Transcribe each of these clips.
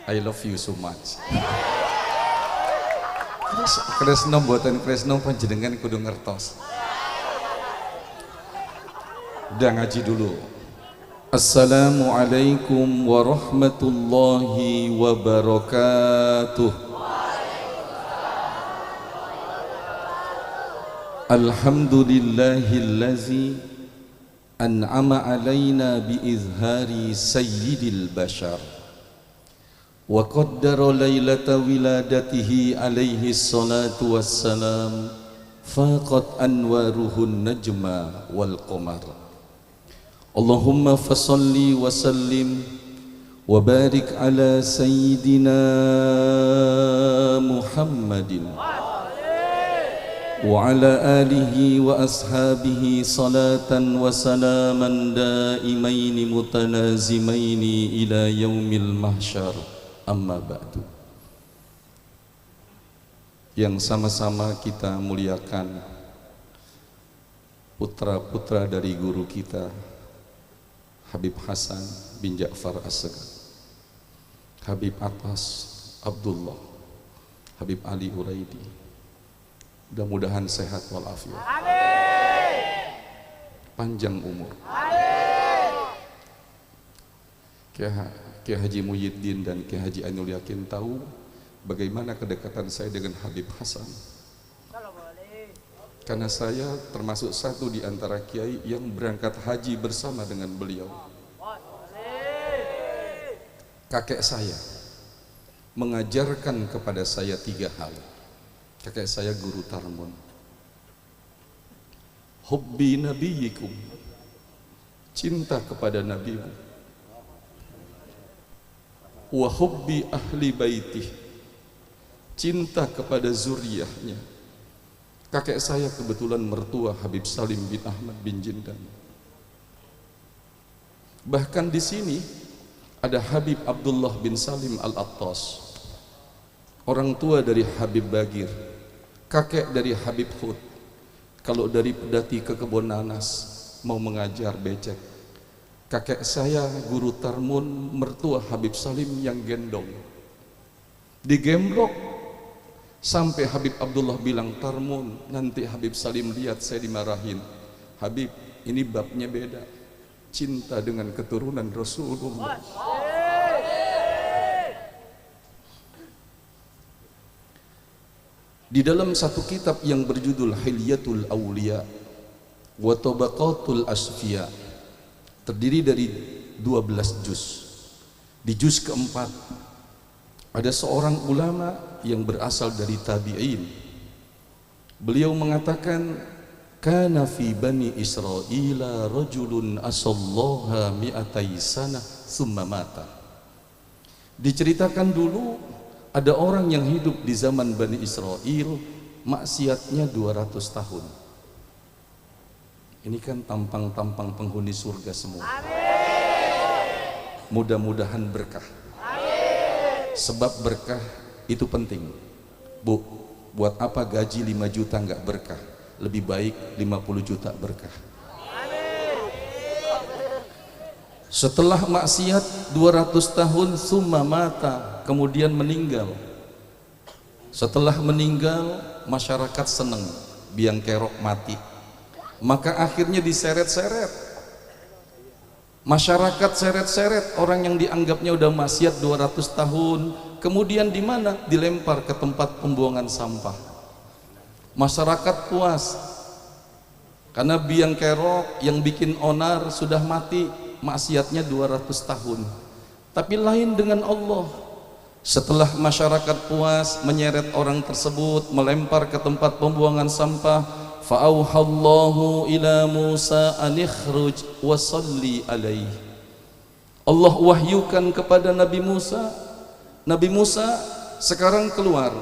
I love you so much. Kresno mboten kresno panjenengan kudu ngertos. Udah ngaji dulu. Assalamualaikum warahmatullahi wabarakatuh. Alhamdulillahillazi an'ama alaina biizhari sayyidil bashar wa qaddara lailata wiladatihi alaihi salatu wassalam faqat anwaruhun najma wal qamar. Allahumma fasalli wa sallim wa barik ala sayyidina Muhammadin wa ala alihi wa ashabihi salatan wa salaman daimaini mutanazimaini ila yaumil mahsyar. Amma ba'du. Yang sama-sama kita muliakan putra-putra dari guru kita Habib Hasan bin Ja'far As-Sagaf, Habib Atas Abdullah, Habib Ali Uraidi. Mudah-mudahan sehat walafiat, panjang umur. Kiai Haji Muhyiddin dan Kiai Haji Ainul Yakin tahu bagaimana kedekatan saya dengan Habib Hasan. Karena saya termasuk satu di antara kiai yang berangkat haji bersama dengan beliau. Kakek saya mengajarkan kepada saya 3 hal. Kakek saya guru Tarmun. Hubbi nabiyikum, cinta kepada nabimu. Wa hubbi ahli baitih, cinta kepada zuriyahnya. Kakek saya kebetulan mertua Habib Salim bin Ahmad bin Jindan. Bahkan di sini ada Habib Abdullah bin Salim Al-Attas, orang tua dari Habib Bagir, kakek dari Habib Hud. Kalau dari Pedati ke Kebon Nanas mau mengajar becek, kakek saya guru Tarmun, mertua Habib Salim yang gendong. Digemblok sampai Habib Abdullah bilang, Tarmun, nanti Habib Salim lihat saya dimarahin. Habib, ini babnya beda, cinta dengan keturunan Rasulullah. Di dalam satu kitab yang berjudul Hilyatul Awliya wa Tabaqatul Asfiya, terdiri dari 12 juz. Di juz keempat ada seorang ulama yang berasal dari tabi'in. Beliau mengatakan, kana fi bani Israila rajulun asallaha mi'atai sanah summa mata. Diceritakan dulu ada orang yang hidup di zaman Bani Israel, maksiatnya 200 tahun. Ini kan tampang-tampang penghuni surga semua. Mudah-mudahan berkah. Sebab berkah itu penting. Bu, buat apa gaji 5 juta nggak berkah? Lebih baik 50 juta berkah. Setelah maksiat 200 tahun summa mata, kemudian meninggal. Setelah meninggal, masyarakat seneng biang kerok mati. Maka akhirnya diseret-seret. Masyarakat seret-seret orang yang dianggapnya udah maksiat 200 tahun. Kemudian di mana? Dilempar ke tempat pembuangan sampah. Masyarakat puas karena biang kerok yang bikin onar sudah mati, maksiatnya 200 tahun. Tapi lain dengan Allah. Setelah masyarakat puas menyeret orang tersebut, melempar ke tempat pembuangan sampah, fa'auhallahu ila Musa an ikhruj wa salli alaihi. Allah wahyukan kepada Nabi Musa, Nabi Musa sekarang keluar,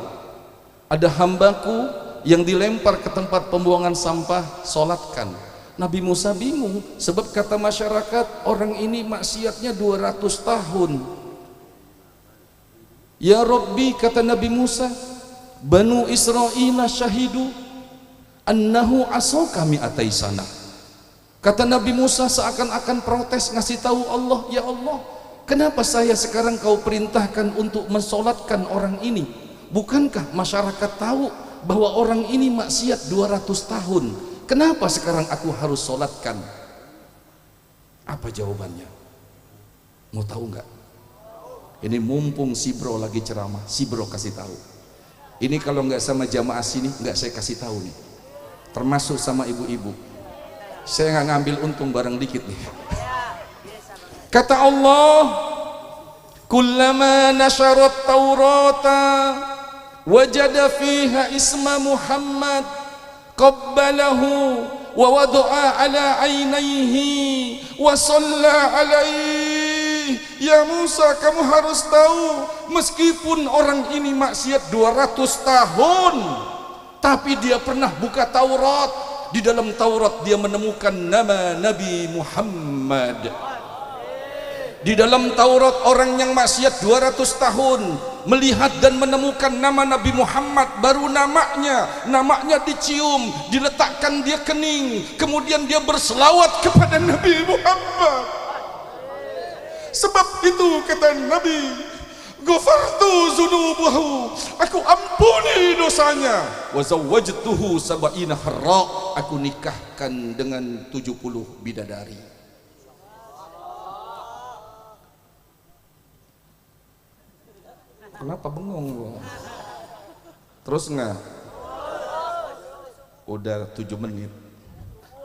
ada hambaku yang dilempar ke tempat pembuangan sampah, solatkan. Nabi Musa bingung, sebab kata masyarakat orang ini maksiatnya 200 tahun. Ya Rabbi, kata Nabi Musa, Banu Israil syahidu annahu asauka mi'atai sanah. Kata Nabi Musa seakan-akan protes, ngasih tahu Allah, ya Allah, Kenapa saya sekarang kau perintahkan untuk mensolatkan orang ini? Bukankah masyarakat tahu bahwa orang ini maksiat 200 tahun? Kenapa sekarang aku harus solatkan? Apa jawabannya? Mau tahu nggak? Ini mumpung si bro lagi ceramah, si bro kasih tahu. Ini kalau nggak sama jamaah sini, nggak saya kasih tahu nih. Termasuk sama ibu-ibu. Saya nggak ngambil untung barang dikit nih. Kata Allah, kullama nasyarat taurata wajada fiha isma Muhammad qabbalahu wa wada'a ala ainaihi wa shalla alaihi. Ya Musa, kamu harus tahu, meskipun orang ini maksiat 200 tahun, tapi dia pernah buka Taurat. Di dalam Taurat dia menemukan nama Nabi Muhammad. Di dalam Taurat orang yang maksiat 200 tahun melihat dan menemukan nama Nabi Muhammad, baru namanya dicium, diletakkan dia kening, kemudian dia berselawat kepada Nabi Muhammad. Sebab itu kata Nabi, ghafartu dzunubahu, aku ampuni dosanya, wa zawwajtuhu sab'ina harra, aku nikahkan dengan 70 bidadari. Kenapa bengong? Terus nggak? Udah 7 menit.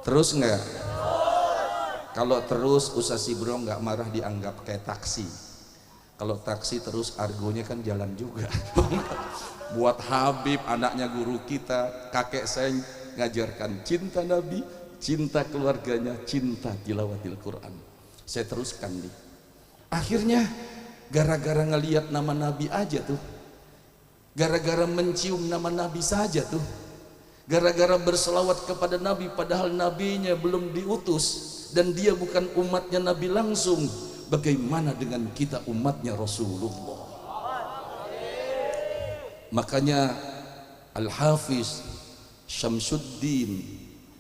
Terus nggak? Kalau terus Ustaz Bro nggak marah dianggap kayak taksi. Kalau taksi terus argonya kan jalan juga. Buat Habib, anaknya guru kita, kakek saya ngajarkan cinta Nabi, cinta keluarganya, cinta tilawatil Quran. Saya teruskan nih. Akhirnya gara-gara ngelihat nama Nabi aja tuh, gara-gara mencium nama Nabi saja tuh, gara-gara berselawat kepada Nabi padahal nabinya belum diutus dan dia bukan umatnya Nabi langsung, bagaimana dengan kita umatnya Rasulullah? Makanya Al-Hafiz Syamsuddin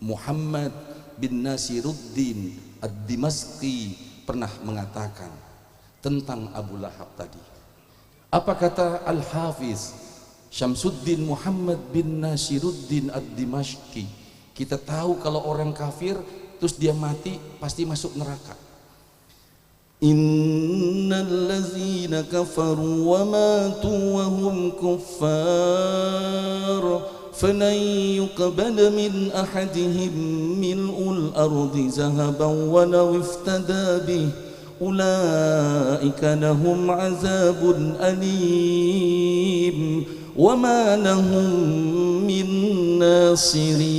Muhammad bin Nasiruddin Ad-Dimashqi pernah mengatakan tentang Abu Lahab tadi. Apa kata Al-Hafiz Syamsuddin Muhammad bin Nasiruddin Ad-Dimashqi? Kita tahu kalau orang kafir terus dia mati pasti masuk neraka. Innal ladzina kafaru wa matu wa hum kuffar falan yuqbala min ahadihim mil'ul ardi zahaban wa law iftada bihi ulaika lahum azabun alim wa ma lahum min nasirin.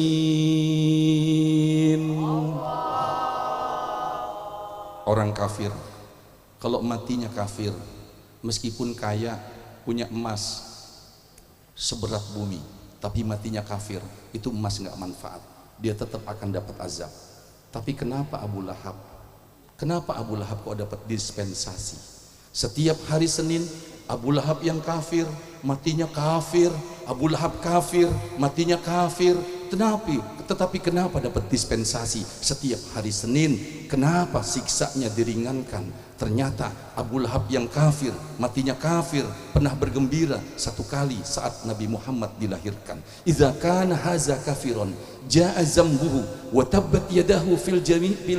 Orang kafir kalau matinya kafir, meskipun kaya, punya emas seberat bumi, tapi matinya kafir, itu emas nggak manfaat, dia tetap akan dapat azab. Tapi kenapa Abu Lahab? Kenapa Abu Lahab kok dapat dispensasi? Setiap hari Senin Abu Lahab yang kafir, matinya kafir. Abu Lahab kafir, matinya kafir. Tetapi kenapa dapat dispensasi setiap hari Senin? Kenapa siksanya diringankan? Ternyata Abu Lahab yang kafir, matinya kafir, pernah bergembira satu kali saat Nabi Muhammad dilahirkan. Idza kana haza kafiron jaa zambuhu wa tabbat yadahu fil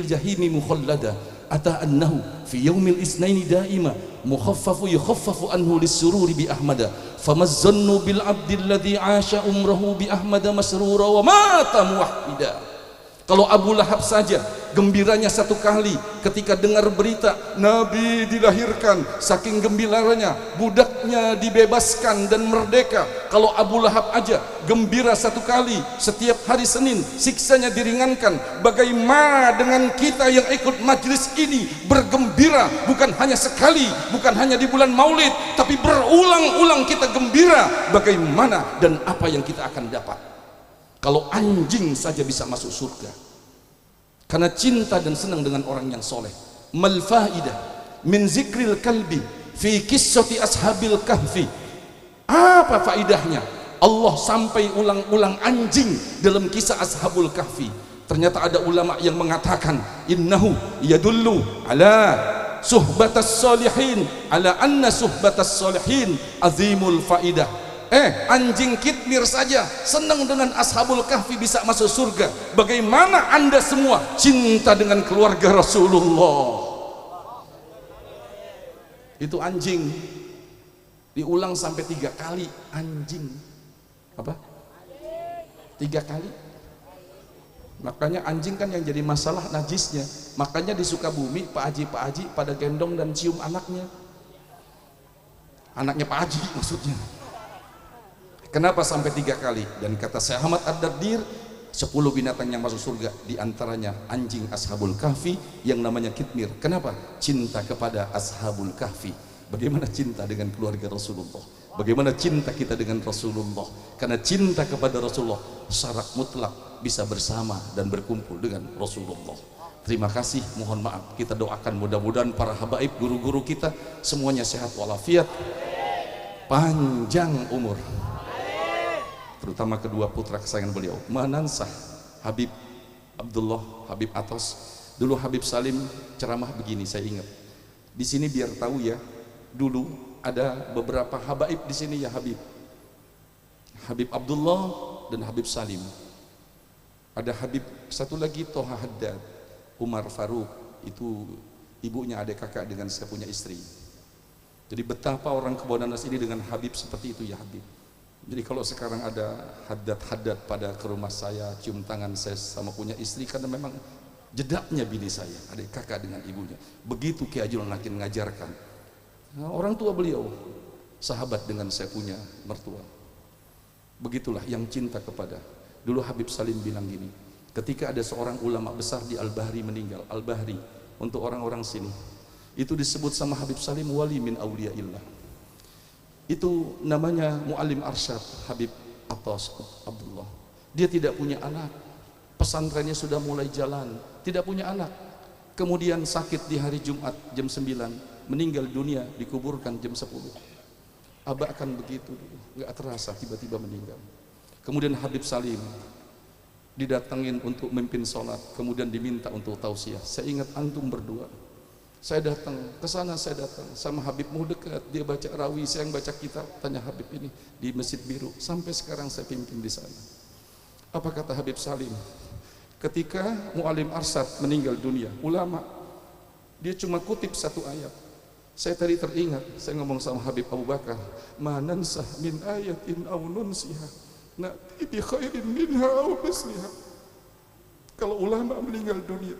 jahimi mukhallada ata annahu fi yaumil isnaini daima mukhaffafu yukhaffafu anhu lisururi bi ahmada famazzannu bil abdil ladzi asha umrahu bi ahmada masrura wa mata muwahhida. Kalau Abu Lahab saja gembiranya satu kali ketika dengar berita Nabi dilahirkan, saking gembiranya budaknya dibebaskan dan merdeka. Kalau Abu Lahab aja gembira satu kali setiap hari Senin, siksanya diringankan, bagaimana dengan kita yang ikut majlis ini bergembira bukan hanya sekali, bukan hanya di bulan Maulid, tapi berulang-ulang kita gembira bagaimana dan apa yang kita akan dapat. Kalau anjing saja bisa masuk surga karena cinta dan senang dengan orang yang soleh. Mal faidah min zikril kalbi fi qissati ashabil kahfi. Apa faidahnya Allah sampai ulang-ulang anjing dalam kisah ashabul kahfi? Ternyata ada ulama yang mengatakan innahu yadullu ala suhbatas solihin ala anna suhbatas solihin azimul faidah. Anjing Kitmir saja senang dengan Ashabul Kahfi bisa masuk surga, bagaimana Anda semua cinta dengan keluarga Rasulullah? Itu anjing diulang sampai 3 kali. Anjing apa? 3 kali. Makanya anjing kan yang jadi masalah najisnya. Makanya di Sukabumi Pak Haji pada gendong dan cium anaknya Pak Haji maksudnya. Kenapa sampai 3 kali? Dan kata Syekh Ahmad Ad-Dardir, 10 binatang yang masuk surga, diantaranya anjing Ashabul Kahfi yang namanya Kitmir. Kenapa? Cinta kepada Ashabul Kahfi. Bagaimana cinta dengan keluarga Rasulullah? Bagaimana cinta kita dengan Rasulullah? Karena cinta kepada Rasulullah syarat mutlak bisa bersama dan berkumpul dengan Rasulullah. Terima kasih, mohon maaf. Kita doakan mudah-mudahan para habaib, guru-guru kita semuanya sehat walafiat, panjang umur. Terutama kedua putra kesayangan beliau, Manansah Habib Abdullah, Habib Atos. Dulu Habib Salim ceramah begini, saya ingat. Di sini biar tahu ya, dulu ada beberapa habaib di sini ya Habib. Habib Abdullah dan Habib Salim. Ada Habib satu lagi Toha Haddad, Umar Faruk, itu ibunya adik kakak dengan saya punya istri. Jadi betapa orang Kebonanas ini dengan Habib seperti itu ya Habib. Jadi kalau sekarang ada haddad pada ke rumah saya, cium tangan saya sama punya istri, karena memang jedaknya bini saya, adik kakak dengan ibunya. Begitu Ki Haji Lakin mengajarkan. Nah, orang tua beliau sahabat dengan saya punya mertua. Begitulah yang cinta kepada. Dulu Habib Salim bilang gini, ketika ada seorang ulama besar di Al-Bahri meninggal, Al-Bahri untuk orang-orang sini, itu disebut sama Habib Salim wali min auliyaillah. Itu namanya Muallim Arsyad Habib Atos Abdullah. Dia tidak punya anak, pesantrennya sudah mulai jalan, tidak punya anak. Kemudian sakit di hari Jumat jam 9, meninggal dunia, dikuburkan jam 10. Abah akan begitu, nggak terasa tiba-tiba meninggal. Kemudian Habib Salim didatengin untuk memimpin sholat, kemudian diminta untuk tausiah. Saya ingat antum berdua. Saya datang ke sana, saya datang sama Habibmu dekat, dia baca rawi, saya yang baca kitab, tanya Habib ini di Masjid Biru, sampai sekarang saya pimpin di sana. Apa kata Habib Salim? Ketika Muallim Arsyad meninggal dunia, ulama, dia cuma kutip 1 ayat. Saya tadi teringat, saya ngomong sama Habib Abu Bakar, manansah min ayatin aw nunsiha na'ti bi khairin minha aw misliha. Kalau ulama meninggal dunia,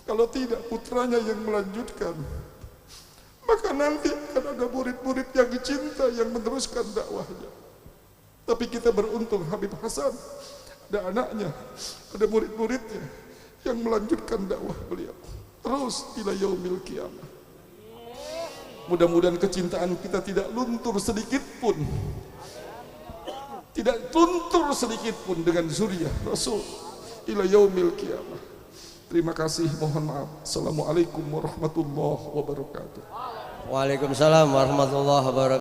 kalau tidak putranya yang melanjutkan, maka nanti akan ada murid-murid yang cinta yang meneruskan dakwahnya. Tapi kita beruntung Habib Hasan ada anaknya, ada murid-muridnya yang melanjutkan dakwah beliau terus ila yaumil qiyamah. Mudah-mudahan kecintaan kita tidak luntur sedikit pun, tidak luntur sedikit pun dengan zuriyah Rasul ila yaumil qiyamah. Terima kasih, mohon maaf. Assalamualaikum warahmatullahi wabarakatuh. Waalaikumsalam warahmatullahi wabarakatuh.